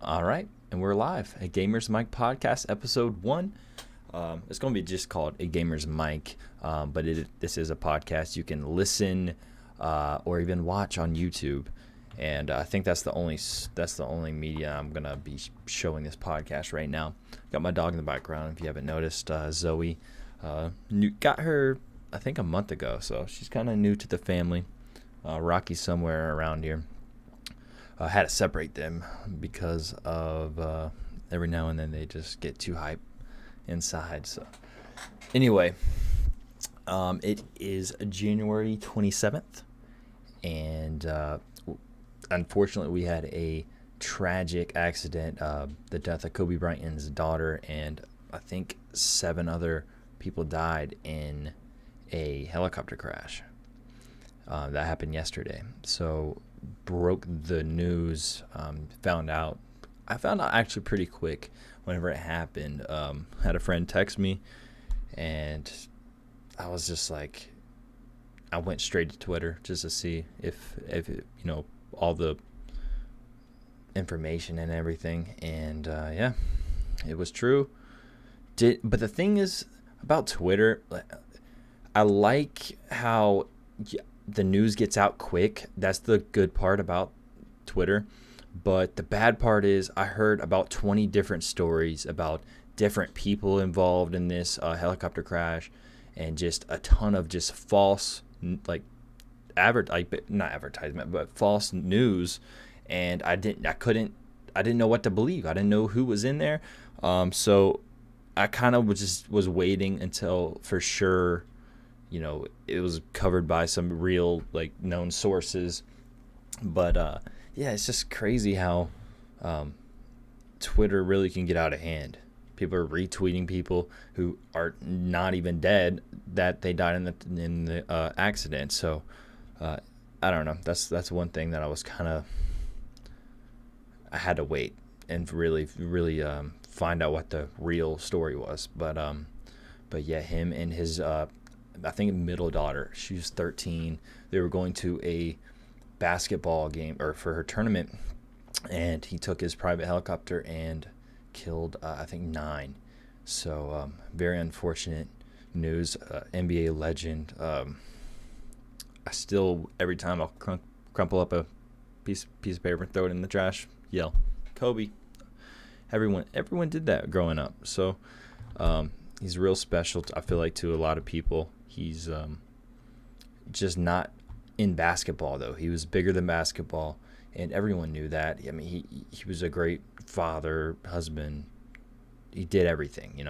All right, and we're live. A Gamers Mic Podcast, episode 1. It's going to be just called A Gamers Mic, but this is a podcast you can listen or even watch on YouTube. And I think that's the only media I'm gonna be showing this podcast right now. Got my dog in the background. If you haven't noticed, Zoe, got her I think a month ago, so she's kind of new to the family. Rocky's somewhere around here. Had to separate them because of every now and then they just get too hype inside. So anyway, it is January 27th, and unfortunately, we had a tragic accident, the death of Kobe Bryant's daughter, and I think 7 other people died in a helicopter crash. That happened yesterday. So, broke the news, I found out actually pretty quick whenever it happened. Had a friend text me, and I was just like, I went straight to Twitter just to see if it, all the information and everything, and yeah, it was true. But the thing is about Twitter, I like how the news gets out quick. That's the good part about Twitter. But the bad part is I heard about 20 different stories about different people involved in this helicopter crash, and just a ton of just false, not advertisement, but false news, and I didn't know what to believe. I didn't know who was in there, so I kind of was waiting until for sure, it was covered by some real known sources. But yeah, it's just crazy how Twitter really can get out of hand. People are retweeting people who are not even dead that they died in the accident. So I don't know. That's one thing that I had to wait and really find out what the real story was. But yeah, him and his I think middle daughter, she was 13. They were going to a basketball game or for her tournament, and he took his private helicopter and killed I think 9. So very unfortunate news. NBA legend. I still, every time I'll crumple up a piece of paper and throw it in the trash, yell Kobe. Everyone did that growing up. So he's real special, I feel like, to a lot of people. He's just not in basketball, though. He was bigger than basketball, and everyone knew that. I mean, he was a great father, husband. He did everything,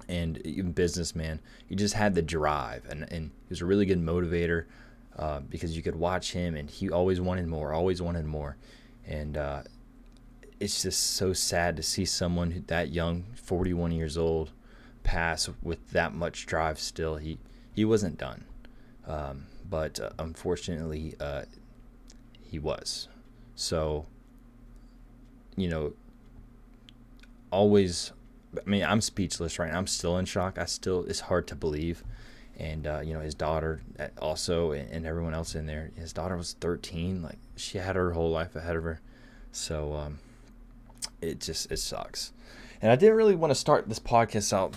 and even businessman. He just had the drive, and he was a really good motivator, because you could watch him, and he always wanted more. And it's just so sad to see someone that young, 41 years old, pass with that much drive still. He wasn't done. But unfortunately, he was. So, always, I'm speechless right now. I'm still in shock. It's hard to believe. And, his daughter also, and everyone else in there. His daughter was 13. She had her whole life ahead of her. So, it sucks. And I didn't really want to start this podcast out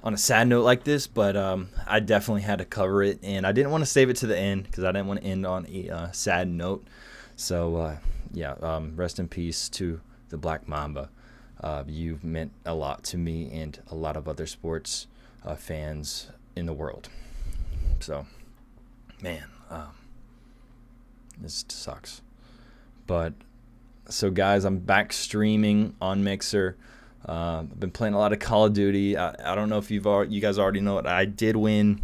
on a sad note like this, but I definitely had to cover it, and I didn't want to save it to the end because I didn't want to end on a sad note. So rest in peace to the Black Mamba. You've meant a lot to me and a lot of other sports fans in the world. So, man, this sucks. But so guys, I'm back streaming on Mixer. I've been playing a lot of Call of Duty. I don't know if you guys already know it. I did win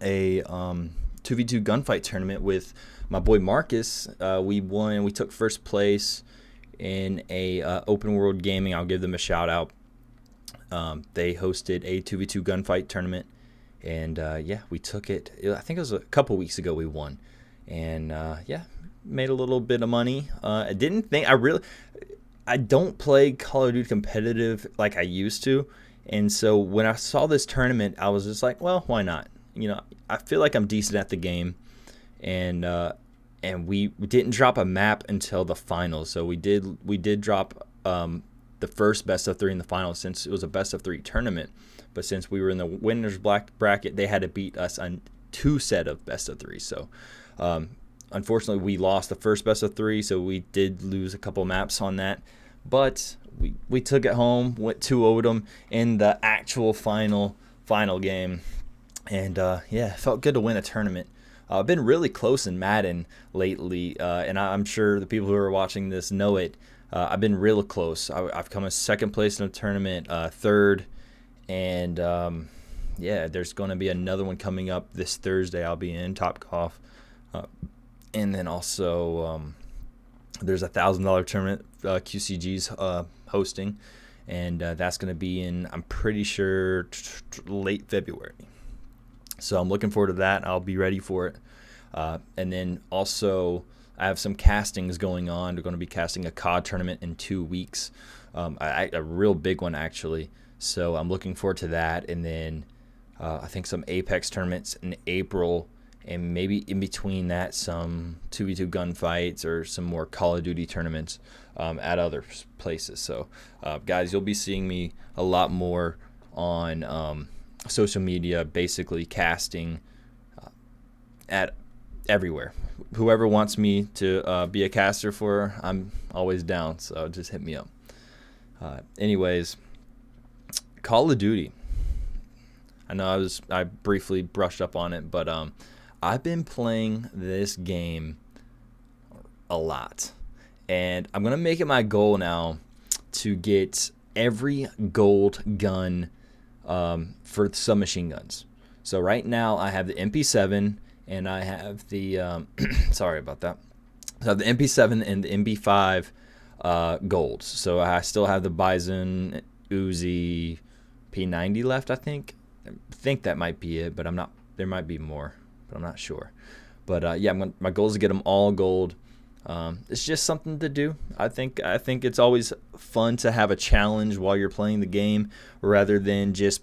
a 2v2 gunfight tournament with my boy Marcus. We won. We took first place in a open world gaming. I'll give them a shout out. They hosted a 2v2 gunfight tournament, and we took it. I think it was a couple weeks ago we won, and made a little bit of money. I don't play Call of Duty competitive like I used to, and so when I saw this tournament, I was just like, well, why not? I feel like I'm decent at the game, and and we didn't drop a map until the finals. So we did drop the first best of 3 in the finals, since it was a best of 3 tournament. But since we were in the winners bracket, they had to beat us on 2 set of best of 3. So unfortunately, we lost the first best of 3, so we did lose a couple maps on that. But we took it home, went 2-0'd them in the actual final game. And yeah, it felt good to win a tournament. I've been really close in Madden lately, and I'm sure the people who are watching this know it. I've been real close. I've come in second place in a tournament, third, and yeah, there's going to be another one coming up this Thursday. I'll be in Topgolf, and then also there's a $1,000 tournament QCG's hosting, and that's going to be in, I'm pretty sure, late February. So I'm looking forward to that. I'll be ready for it. And then also, I have some castings going on. We're going to be casting a COD tournament in 2 weeks, a real big one, actually. So I'm looking forward to that. And then I think some Apex tournaments in April, and maybe in between that, some 2v2 gunfights or some more Call of Duty tournaments at other places. So, guys, you'll be seeing me a lot more on social media, basically casting at everywhere. Whoever wants me to be a caster for, I'm always down, so just hit me up. Anyways, Call of Duty. I know I briefly brushed up on it, but I've been playing this game a lot, and I'm gonna make it my goal now to get every gold gun for submachine guns. So right now I have the MP7 and I have the sorry about that. So I have the MP7 and the MP5 golds. So I still have the Bison, Uzi, P90 left. I think that might be it, but I'm not. There might be more, but I'm not sure. But yeah, my goal is to get them all gold. It's just something to do. I think it's always fun to have a challenge while you're playing the game, rather than just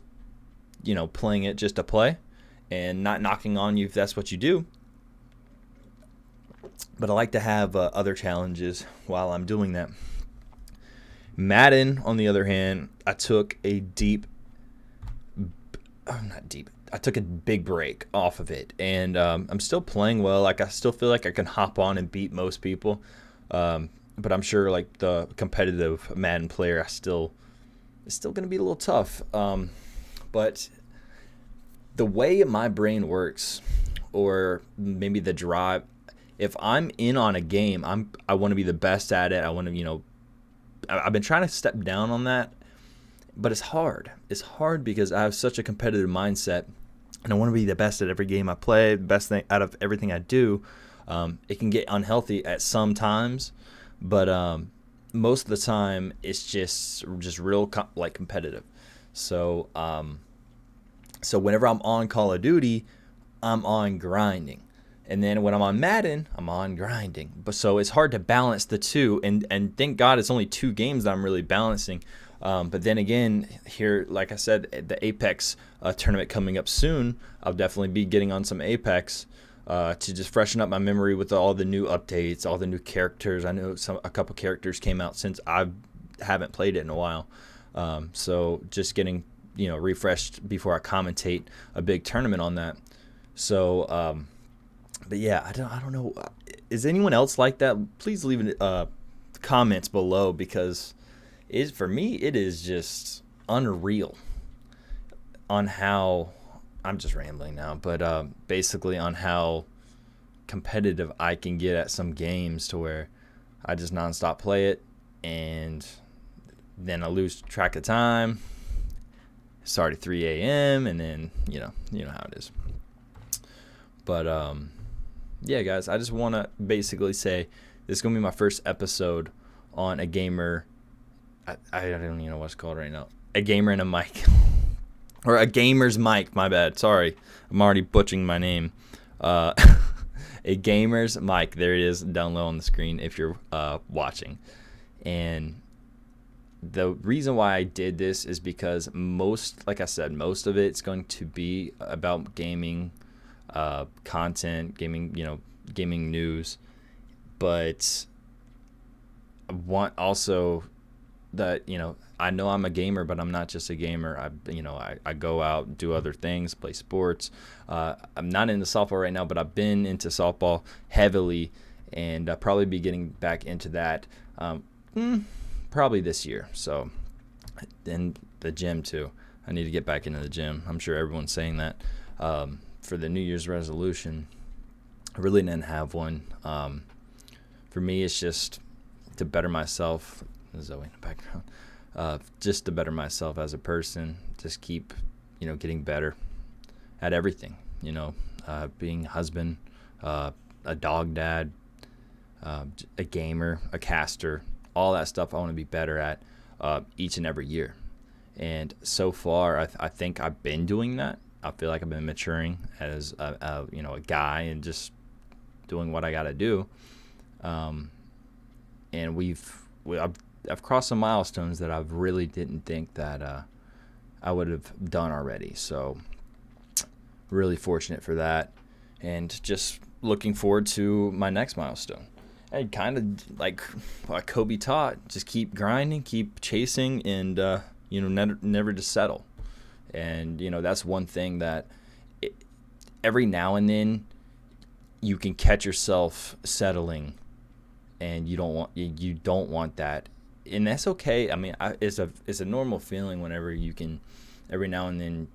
playing it just to play, and not knocking on you if that's what you do. But I like to have other challenges while I'm doing that. Madden, on the other hand, I took a big break off of it, and I'm still playing well. Like, I still feel like I can hop on and beat most people, but I'm sure like the competitive Madden player, it's still going to be a little tough. But the way my brain works, or maybe the drive, if I'm in on a game, I want to be the best at it. I want to, I've been trying to step down on that, but it's hard. It's hard because I have such a competitive mindset, and I want to be the best at every game I play, the best thing out of everything I do. It can get unhealthy at some times, but most of the time it's just real competitive. So so whenever I'm on Call of Duty, I'm on grinding. And then when I'm on Madden, I'm on grinding. But so it's hard to balance the two. And thank God it's only 2 games that I'm really balancing. But then again, here, like I said, the Apex tournament coming up soon, I'll definitely be getting on some Apex to just freshen up my memory with all the new updates, all the new characters. I know a couple characters came out since I haven't played it in a while. So just getting refreshed before I commentate a big tournament on that. So, but yeah, I don't know. Is anyone else like that? Please leave comments below, because for me it is just unreal on how, I'm just rambling now, but basically on how competitive I can get at some games, to where I just nonstop play it, and then I lose track of time. Start at 3 a.m. and then you know how it is. But yeah, guys, I just want to basically say this is gonna be my first episode on a gamer. I don't even know what it's called right now. A gamer and a mic, or a gamer's mic. My bad. Sorry, I'm already butchering my name. A gamer's mic. There it is, down low on the screen if you're watching. And the reason why I did this is because like I said, most of it's going to be about gaming content, gaming news. but I want also that, I know I'm a gamer, but I'm not just a gamer. I go out, do other things, play sports. I'm not into softball right now, but I've been into softball heavily, and I'll probably be getting back into that probably this year. So, and the gym too. I need to get back into the gym. I'm sure everyone's saying that. For the New Year's resolution, I really didn't have one. For me, it's just to better myself. Zoe in the background. Just to better myself as a person. Just keep, getting better at everything. Being a husband, a dog dad, a gamer, a caster, all that stuff I want to be better at each and every year. And so far, I think I've been doing that. I feel like I've been maturing as a guy and just doing what I got to do. And I've crossed some milestones that I really didn't think that I would have done already. So really fortunate for that, and just looking forward to my next milestone. And kind of like what Kobe taught, just keep grinding, keep chasing, and never to settle. And that's one thing that every now and then you can catch yourself settling, and you don't want that, and that's okay. I mean, it's a normal feeling whenever you can, every now and then,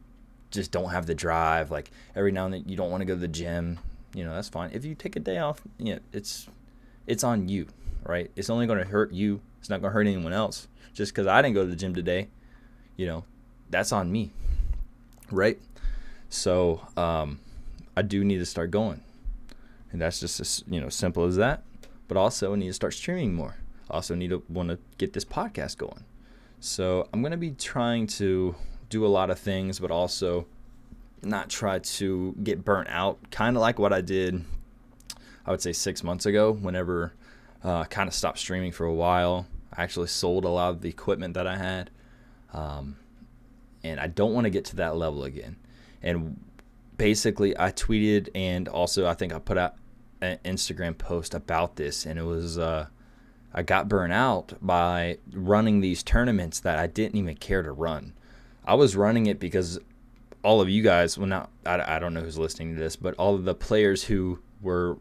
just don't have the drive. Like every now and then you don't want to go to the gym. That's fine. If you take a day off, it's on you, right? It's only going to hurt you. It's not going to hurt anyone else. Just because I didn't go to the gym today, that's on me, right? So I do need to start going, and that's just as simple as that. But also I need to start streaming more. I also want to get this podcast going. So I'm going to be trying to do a lot of things, but also not try to get burnt out, kind of like what I did, I would say 6 months ago, whenever I kind of stopped streaming for a while. I actually sold a lot of the equipment that I had, and I don't want to get to that level again. And basically I tweeted, and also I think I put out an Instagram post about this, and it was I got burnt out by running these tournaments that I didn't even care to run. I was running it because all of you guys, I don't know who's listening to this, but all of the players who were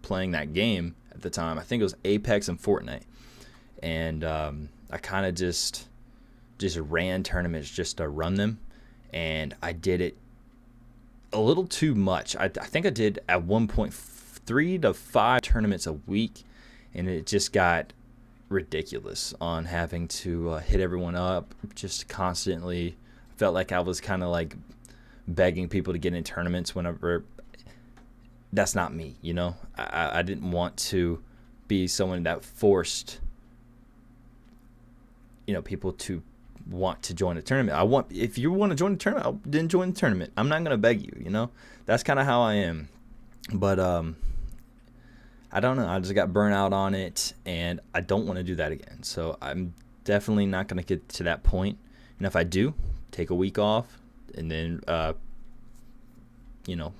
playing that game at the time, I think it was Apex and Fortnite, and I kind of just ran tournaments just to run them, and I did it a little too much. I think I did at one point 3 to 5 tournaments a week, and it just got ridiculous on having to hit everyone up just constantly. Felt like I was kind of like begging people to get in tournaments whenever. That's not me, I didn't want to be someone that forced people to want to join a tournament. If you want to join the tournament, then join the tournament. I'm not going to beg you, That's kind of how I am. But I don't know. I just got burnt out on it, and I don't want to do that again. So I'm definitely not going to get to that point. And if I do, take a week off, and then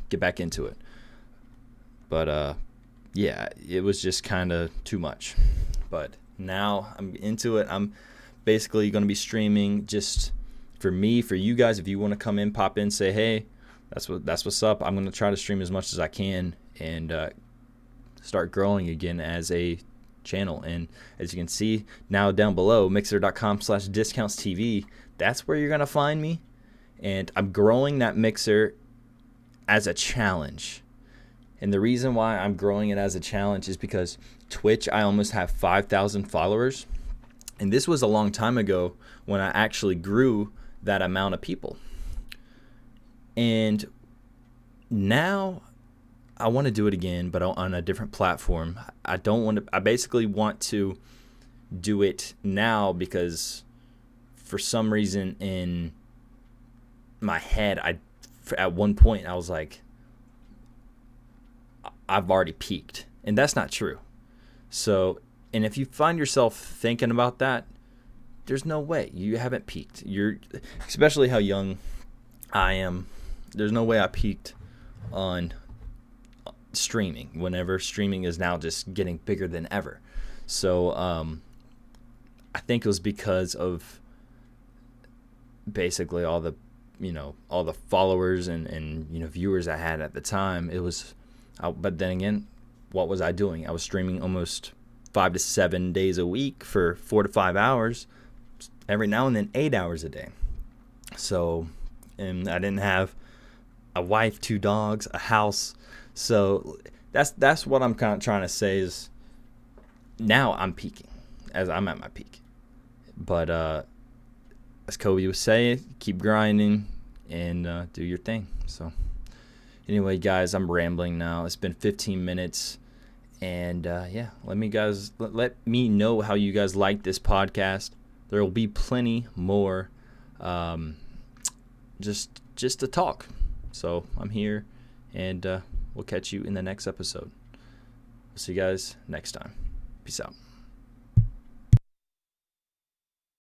get back into it. But yeah, it was just kind of too much. But now I'm into it. I'm basically going to be streaming just for me, for you guys. If you want to come in, pop in, say hey, that's what's up. I'm going to try to stream as much as I can, and start growing again as a channel. And as you can see now down below, mixer.com/discountstv, that's where you're going to find me. And I'm growing that Mixer as a challenge. And the reason why I'm growing it as a challenge is because Twitch, I almost have 5,000 followers. And this was a long time ago when I actually grew that amount of people. And now I want to do it again, but on a different platform. I basically want to do it now because for some reason in my head, at one point I was like, I've already peaked, and that's not true. So, and if you find yourself thinking about that, there's no way you haven't peaked. Especially how young I am. There's no way I peaked on streaming, whenever streaming is now just getting bigger than ever. So I think it was because of basically all the followers and viewers I had at the time. It was, but then again, what was I doing? I was streaming almost 5 to 7 days a week for 4 to 5 hours, every now and then 8 hours a day. So, and I didn't have a wife, 2 dogs, a house. So that's what I'm kind of trying to say is now I'm peaking, as I'm at my peak. But as Kobe would say, keep grinding and do your thing. So anyway, guys, I'm rambling now. It's been 15 minutes. And yeah, let me know how you guys like this podcast. There will be plenty more just to talk. So I'm here, and we'll catch you in the next episode. We'll see you guys next time. Peace out.